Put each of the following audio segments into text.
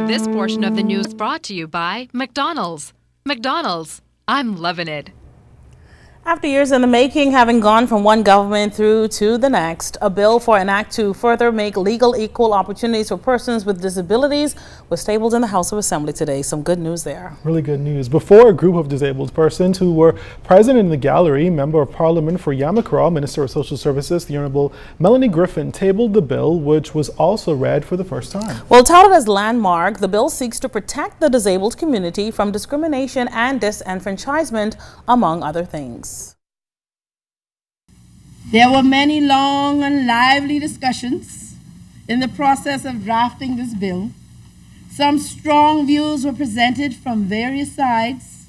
This portion of the news brought to you by McDonald's. McDonald's, I'm loving it. After years in the making, having gone from one government through to the next, a bill for an act to further make legal equal opportunities for persons with disabilities was tabled in the House of Assembly today. Some good news there. Really good news. Before, a group of disabled persons who were present in the gallery, Member of Parliament for Yamacraw, Minister of Social Services, the Honourable Melanie Griffin, tabled the bill, which was also read for the first time. Well, touted as landmark, the bill seeks to protect the disabled community from discrimination and disenfranchisement, among other things. There were many long and lively discussions in the process of drafting this bill. Some strong views were presented from various sides.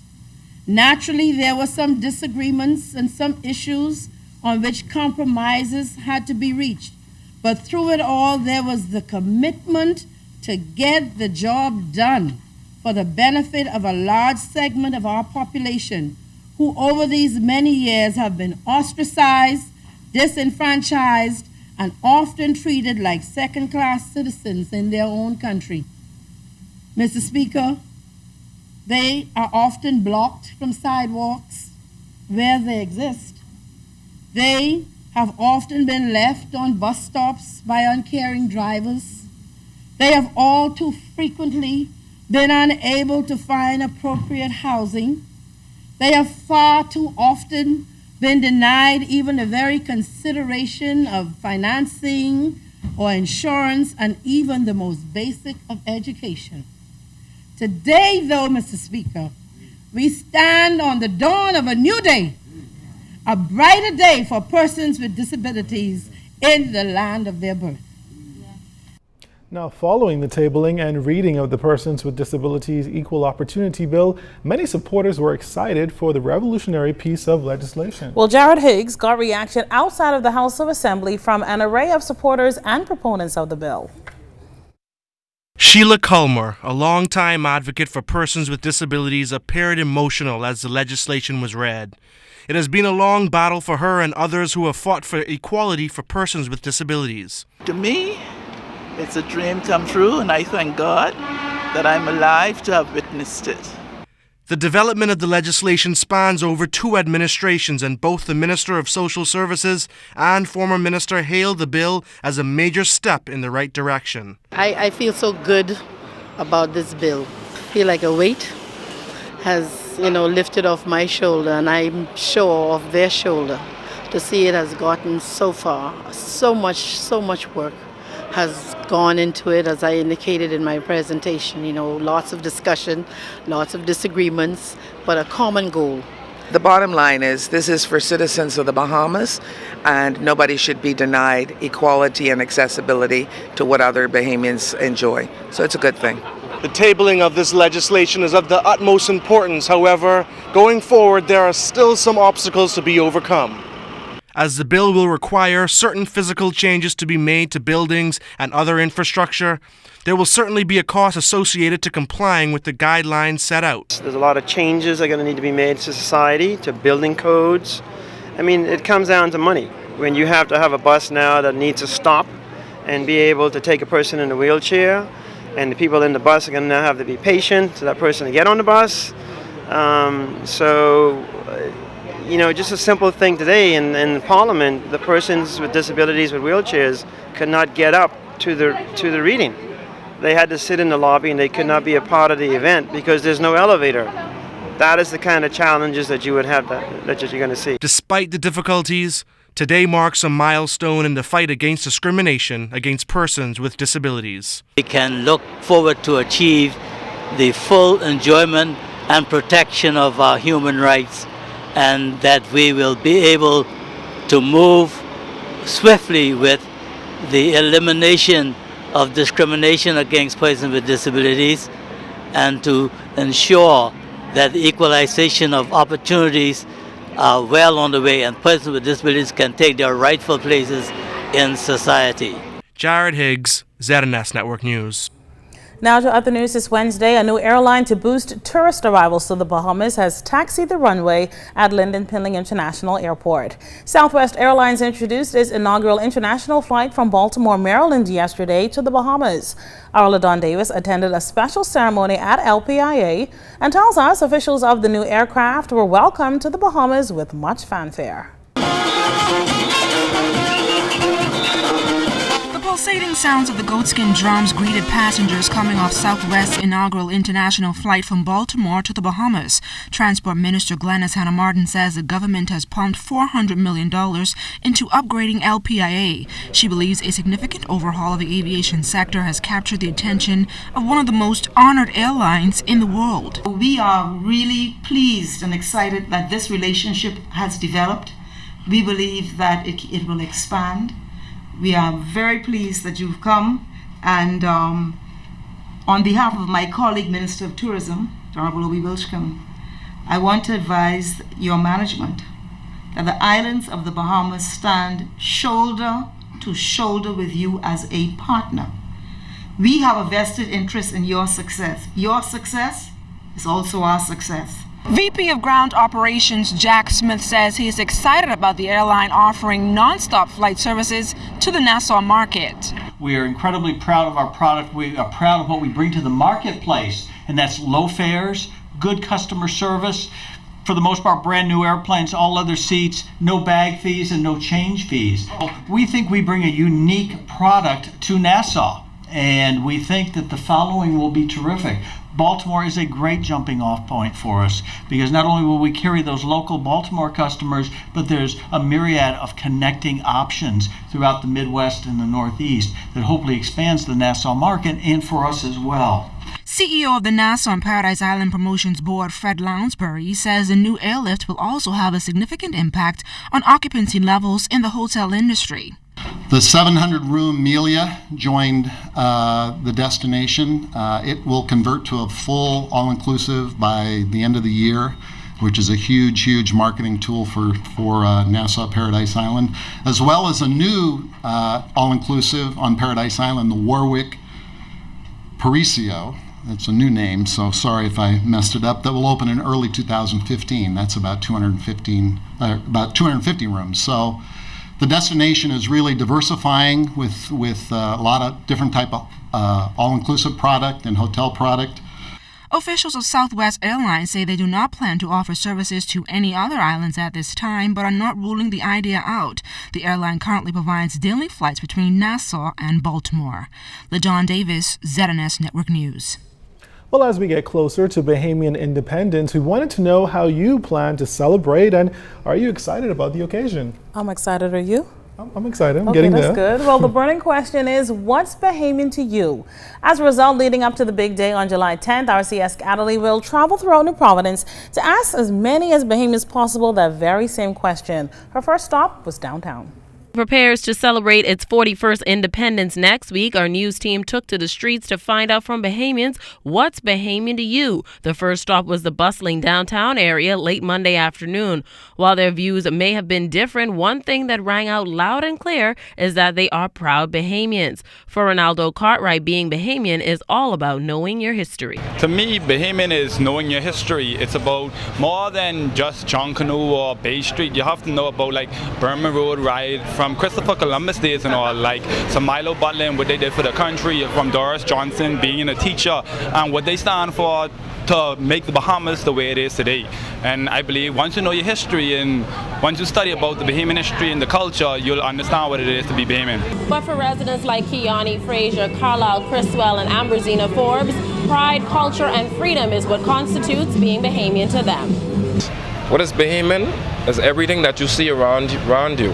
Naturally, there were some disagreements and some issues on which compromises had to be reached. But through it all, there was the commitment to get the job done for the benefit of a large segment of our population who over these many years have been ostracized, disenfranchised, and often treated like second-class citizens in their own country. Mr. Speaker, they are often blocked from sidewalks where they exist. They have often been left on bus stops by uncaring drivers. They have all too frequently been unable to find appropriate housing. They have far too often been denied even the very consideration of financing or insurance and even the most basic of education. Today, though, Mr. Speaker, we stand on the dawn of a new day, a brighter day for persons with disabilities in the land of their birth. Now, following the tabling and reading of the Persons with Disabilities Equal Opportunity Bill, many supporters were excited for the revolutionary piece of legislation. Well, Jared Higgs got reaction outside of the House of Assembly from an array of supporters and proponents of the bill. Sheila Culmer, a longtime advocate for persons with disabilities, appeared emotional as the legislation was read. It has been a long battle for her and others who have fought for equality for persons with disabilities. To me, it's a dream come true, and I thank God that I'm alive to have witnessed it. The development of the legislation spans over 2 administrations, and both the Minister of Social Services and former minister hailed the bill as a major step in the right direction. I feel so good about this bill. I feel like a weight has, lifted off my shoulder, and I'm sure of their shoulder to see it has gotten so far. So much work has gone into it, as I indicated in my presentation. Lots of discussion, lots of disagreements, but a common goal. The bottom line is this is for citizens of the Bahamas, and nobody should be denied equality and accessibility to what other Bahamians enjoy. So it's a good thing. The tabling of this legislation is of the utmost importance. However, going forward, there are still some obstacles to be overcome, as the bill will require certain physical changes to be made to buildings and other infrastructure. There will certainly be a cost associated to complying with the guidelines set out. There's a lot of changes that are going to need to be made to society, to building codes. It comes down to money. When you have to have a bus now that needs to stop and be able to take a person in a wheelchair, and the people in the bus are going to have to be patient to that person to get on the bus. Just a simple thing today in Parliament, the persons with disabilities with wheelchairs could not get up to the reading. They had to sit in the lobby, and they could not be a part of the event because there's no elevator. That is the kind of challenges that you would have that you're going to see. Despite the difficulties, today marks a milestone in the fight against discrimination against persons with disabilities. We can look forward to achieve the full enjoyment and protection of our human rights, and that we will be able to move swiftly with the elimination of discrimination against persons with disabilities, and to ensure that the equalization of opportunities are well on the way and persons with disabilities can take their rightful places in society. Jared Higgs, ZNS Network News. Now to other news this Wednesday. A new airline to boost tourist arrivals to the Bahamas has taxied the runway at Lynden Pinling International Airport. Southwest Airlines introduced its inaugural international flight from Baltimore, Maryland yesterday to the Bahamas. Our LaDon Davis attended a special ceremony at LPIA and tells us officials of the new aircraft were welcomed to the Bahamas with much fanfare. Pulsating sounds of the goatskin drums greeted passengers coming off Southwest's inaugural international flight from Baltimore to the Bahamas. Transport Minister Glenys Hannah Martin says the government has pumped $400 million into upgrading LPIA. She believes a significant overhaul of the aviation sector has captured the attention of one of the most honored airlines in the world. We are really pleased and excited that this relationship has developed. We believe that it will expand. We are very pleased that you've come, and on behalf of my colleague, Minister of Tourism, Honorable Obi Wilchcombe, I want to advise your management that the islands of the Bahamas stand shoulder to shoulder with you as a partner. We have a vested interest in your success. Your success is also our success. VP of Ground Operations Jack Smith says he is excited about the airline offering non-stop flight services to the Nassau market. We are incredibly proud of our product. We are proud of what we bring to the marketplace, and that's low fares, good customer service, for the most part brand new airplanes, all leather seats, no bag fees and no change fees. We think we bring a unique product to Nassau, and we think that the following will be terrific. Baltimore is a great jumping off point for us because not only will we carry those local Baltimore customers, but there's a myriad of connecting options throughout the Midwest and the Northeast that hopefully expands the Nassau market and for us as well. CEO of the Nassau and Paradise Island Promotions Board, Fred Lounsbury, says the new airlift will also have a significant impact on occupancy levels in the hotel industry. The 700-room Melia joined the destination. It will convert to a full all-inclusive by the end of the year, which is a huge marketing tool for Nassau Paradise Island, as well as a new all-inclusive on Paradise Island, the Warwick Paraiso. It's a new name, so sorry if I messed it up. That will open in early 2015. That's about 250 rooms. So the destination is really diversifying with a lot of different type of all-inclusive product and hotel product. Officials of Southwest Airlines say they do not plan to offer services to any other islands at this time, but are not ruling the idea out. The airline currently provides daily flights between Nassau and Baltimore. LaDon Davis, ZNS Network News. Well, as we get closer to Bahamian independence, we wanted to know how you plan to celebrate, and are you excited about the occasion? I'm excited. Are you? I'm excited. I'm okay, getting that's there. Good. Well, the burning question is, what's Bahamian to you? As a result, leading up to the big day on July 10th, our CS Adderley will travel throughout New Providence to ask as many as Bahamians as possible that very same question. Her first stop was downtown. Prepares to celebrate its 41st independence next week, our news team took to the streets to find out from Bahamians what's Bahamian to you. The first stop was the bustling downtown area late Monday afternoon. While their views may have been different, one thing that rang out loud and clear is that they are proud Bahamians. For Ronaldo Cartwright, being Bahamian is all about knowing your history. To me, Bahamian is knowing your history. It's about more than just Junkanoo or Bay Street. You have to know about like Burma Road Ride, from Christopher Columbus days and all, like some Milo Butler and what they did for the country, from Doris Johnson being a teacher and what they stand for to make the Bahamas the way it is today. And I believe once you know your history and once you study about the Bahamian history and the culture, you'll understand what it is to be Bahamian. But for residents like Kiani Frazier, Carlisle Criswell, and Ambrosina Forbes, pride, culture, and freedom is what constitutes being Bahamian to them. What is Bahamian? Is everything that you see around you.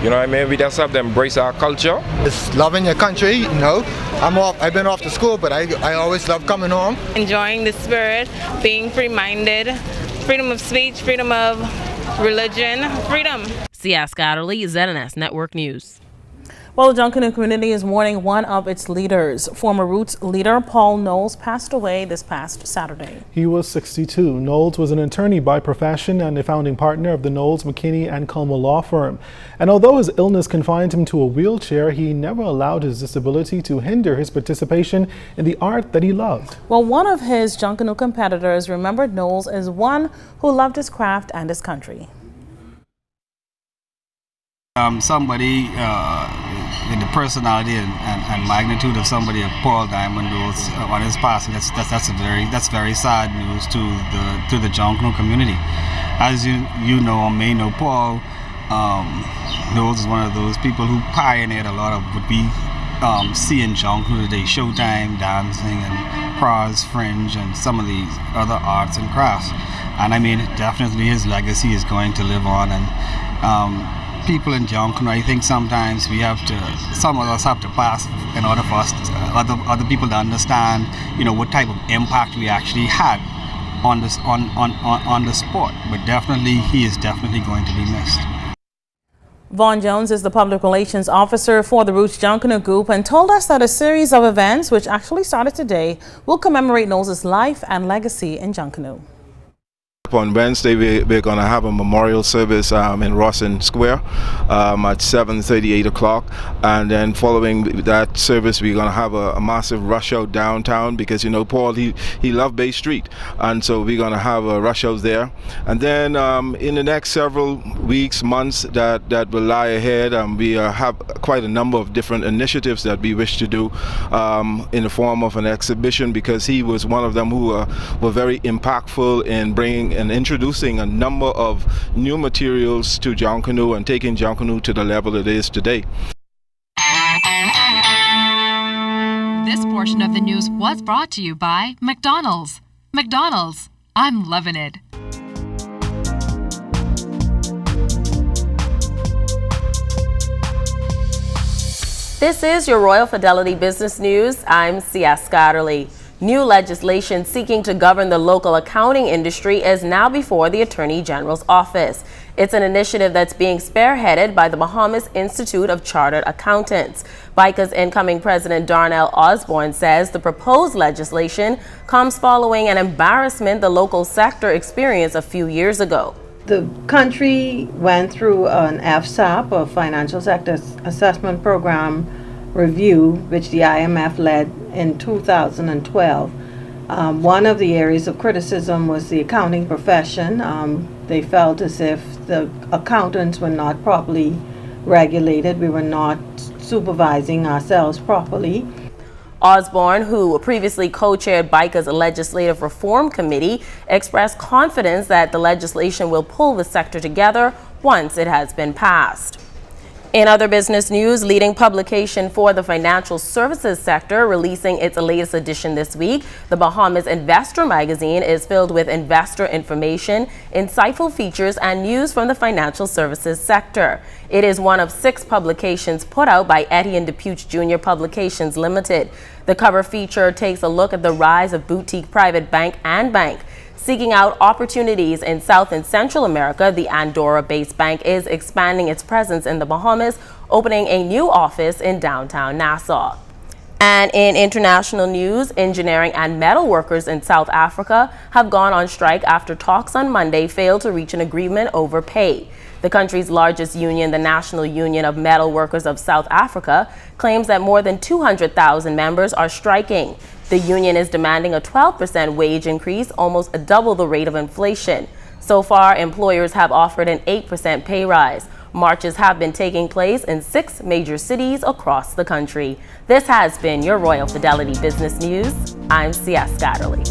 You know what I mean? We just have to embrace our culture. It's loving your country, you know. I've been off to school, but I always love coming home. Enjoying the spirit, being free-minded, freedom of speech, freedom of religion, freedom. Sia Scatterly, ZNS Network News. Well, the Junkanoo community is mourning one of its leaders. Former Roots leader Paul Knowles passed away this past Saturday. He was 62. Knowles was an attorney by profession and a founding partner of the Knowles, McKinney & Culmer law firm. And although his illness confined him to a wheelchair, he never allowed his disability to hinder his participation in the art that he loved. Well, one of his Junkanoo competitors remembered Knowles as one who loved his craft and his country. Somebody in the personality and magnitude of somebody of Paul Diamond Knowles on his passing, that's very sad news to the Junkanoo community. As you know or may know, Paul Knowles is one of those people who pioneered a lot of what we see in Junkanoo today: showtime, dancing, and prose, fringe, and some of these other arts and crafts. And I mean, definitely his legacy is going to live on. And people in Junkanoo, I think sometimes some of us have to pass in order for us, other people to understand, what type of impact we actually had on this on the sport. But definitely, he is definitely going to be missed. Vaughn Jones is the public relations officer for the Roots Junkanoo Group and told us that a series of events, which actually started today, will commemorate Knowles' life and legacy in Junkanoo. On Wednesday, we're going to have a memorial service in Rawson Square at 7:30, 8 o'clock. And then following that service, we're going to have a massive rush out downtown because, Paul, he loved Bay Street. And so we're going to have a rush out there. And then in the next several weeks, months that will lie ahead, we have quite a number of different initiatives that we wish to do in the form of an exhibition, because he was one of them who were very impactful in bringing and introducing a number of new materials to Junkanoo and taking Junkanoo to the level it is today. This portion of the news was brought to you by McDonald's. McDonald's, I'm loving it. This is your Royal Fidelity Business News. I'm C.S. Scotterly. New legislation seeking to govern the local accounting industry is now before the Attorney General's office. It's an initiative that's being spearheaded by the Bahamas Institute of Chartered Accountants. BICA's incoming president Darnell Osborne says the proposed legislation comes following an embarrassment the local sector experienced a few years ago. The country went through an FSAP, a Financial Sector Assessment Program review, which the IMF led in 2012. One of the areas of criticism was the accounting profession. They felt as if the accountants were not properly regulated. We were not supervising ourselves properly. Osborne, who previously co-chaired BICA's Legislative Reform Committee, expressed confidence that the legislation will pull the sector together once it has been passed. In other business news, leading publication for the financial services sector releasing its latest edition this week, the Bahamas Investor magazine is filled with investor information, insightful features, and news from the financial services sector. It is one of 6 publications put out by Etienne DePuche Jr. Publications Limited. The cover feature takes a look at the rise of boutique private bank and bank. Seeking out opportunities in South and Central America, the Andorra-based bank is expanding its presence in the Bahamas, opening a new office in downtown Nassau. And in international news, engineering and metal workers in South Africa have gone on strike after talks on Monday failed to reach an agreement over pay. The country's largest union, the National Union of Metal Workers of South Africa, claims that more than 200,000 members are striking. The union is demanding a 12% wage increase, almost double the rate of inflation. So far, employers have offered an 8% pay rise. Marches have been taking place in 6 major cities across the country. This has been your Royal Fidelity Business News. I'm C.S. Scotterly.